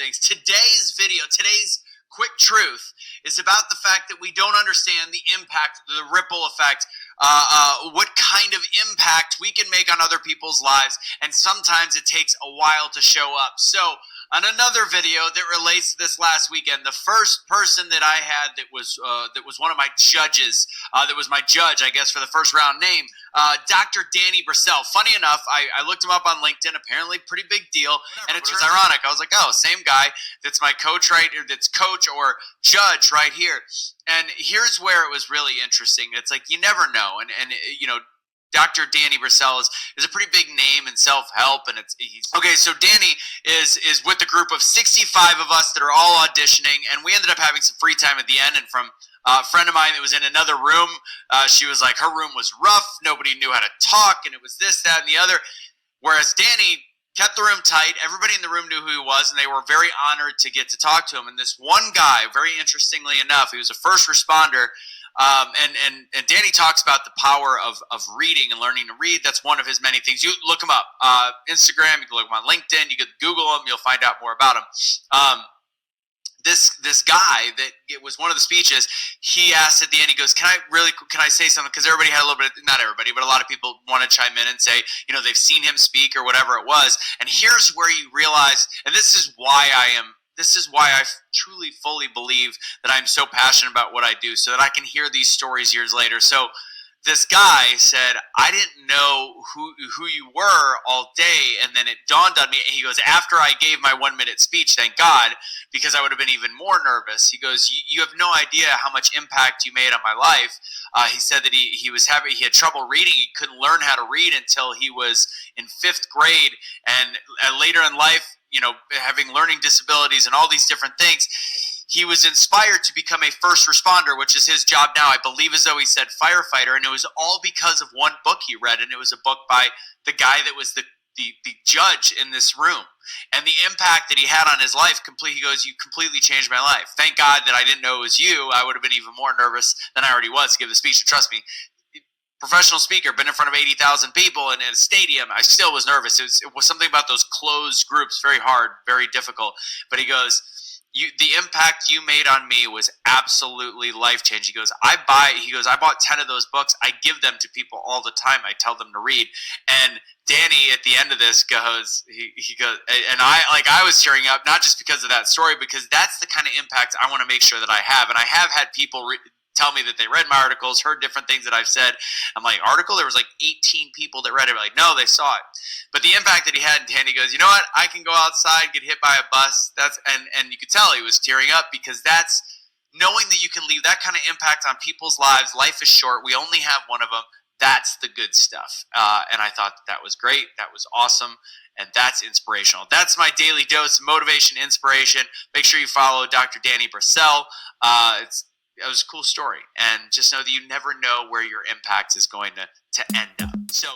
things. Today's video, today's quick truth is about the fact that we don't understand the impact, the ripple effect, what kind of impact we can make on other people's lives, and sometimes it takes a while to show up. So on another video that relates to this last weekend, the first person that I had that was one of my judges, that was my judge, I guess, for the first round name, Dr. Danny Brassell. Funny enough, I looked him up on LinkedIn, apparently pretty big deal, and it was ironic. I was like, oh, same guy that's my coach, right, or that's coach or judge right here. And here's where it was really interesting. It's like, you never know, and you know, Dr. Danny Brassell is a pretty big name in self-help, and he's okay. So Danny is with a group of 65 of us that are all auditioning, and we ended up having some free time at the end. And from a friend of mine that was in another room, she was like, her room was rough, nobody knew how to talk, and it was this, that, and the other. Whereas Danny kept the room tight. Everybody in the room knew who he was, and they were very honored to get to talk to him. And this one guy, very interestingly enough, he was a first responder. And Danny talks about the power of reading and learning to read. That's one of his many things. You look him up, Instagram, you can look him on LinkedIn, you can Google him, you'll find out more about him. This guy that it was one of the speeches, he asked at the end, he goes, can I say something? Because everybody had a little bit, not everybody, but a lot of people want to chime in and say, you know, they've seen him speak or whatever it was. And here's where you realize, and this is why I truly, fully believe that I'm so passionate about what I do, so that I can hear these stories years later. So this guy said, I didn't know who you were all day, and then it dawned on me. He goes, after I gave my 1-minute speech, thank God, because I would have been even more nervous. He goes, you have no idea how much impact you made on my life. He said that he had trouble reading. He couldn't learn how to read until he was in 5th grade, and later in life, you know, having learning disabilities and all these different things, he was inspired to become a first responder, which is his job now. I believe as though he said firefighter, and it was all because of one book he read, and it was a book by the guy that was the judge in this room. And the impact that he had on his life, he goes, you completely changed my life. Thank God that I didn't know it was you. I would have been even more nervous than I already was to give the speech. And trust me, professional speaker, been in front of 80,000 people in a stadium, I still was nervous. It was something about those closed groups, very hard, very difficult. But he goes, the impact you made on me was absolutely life-changing. He goes, I bought 10 of those books. I give them to people all the time. I tell them to read. And Danny, at the end of this, goes, he goes, and I was tearing up, not just because of that story, because that's the kind of impact I want to make sure that I have. And I have had people tell me that they read my articles, heard different things that I've said. I'm like, article? There was like 18 people that read it. Like, no, they saw it. But the impact that he had, and he goes, you know what? I can go outside, get hit by a bus. And you could tell he was tearing up, because that's knowing that you can leave that kind of impact on people's lives. Life is short. We only have one of them. That's the good stuff. And I thought that was great. That was awesome. And that's inspirational. That's my daily dose of motivation, inspiration. Make sure you follow Dr. Danny Brassell. It was a cool story, and just know that you never know where your impact is going to end up. So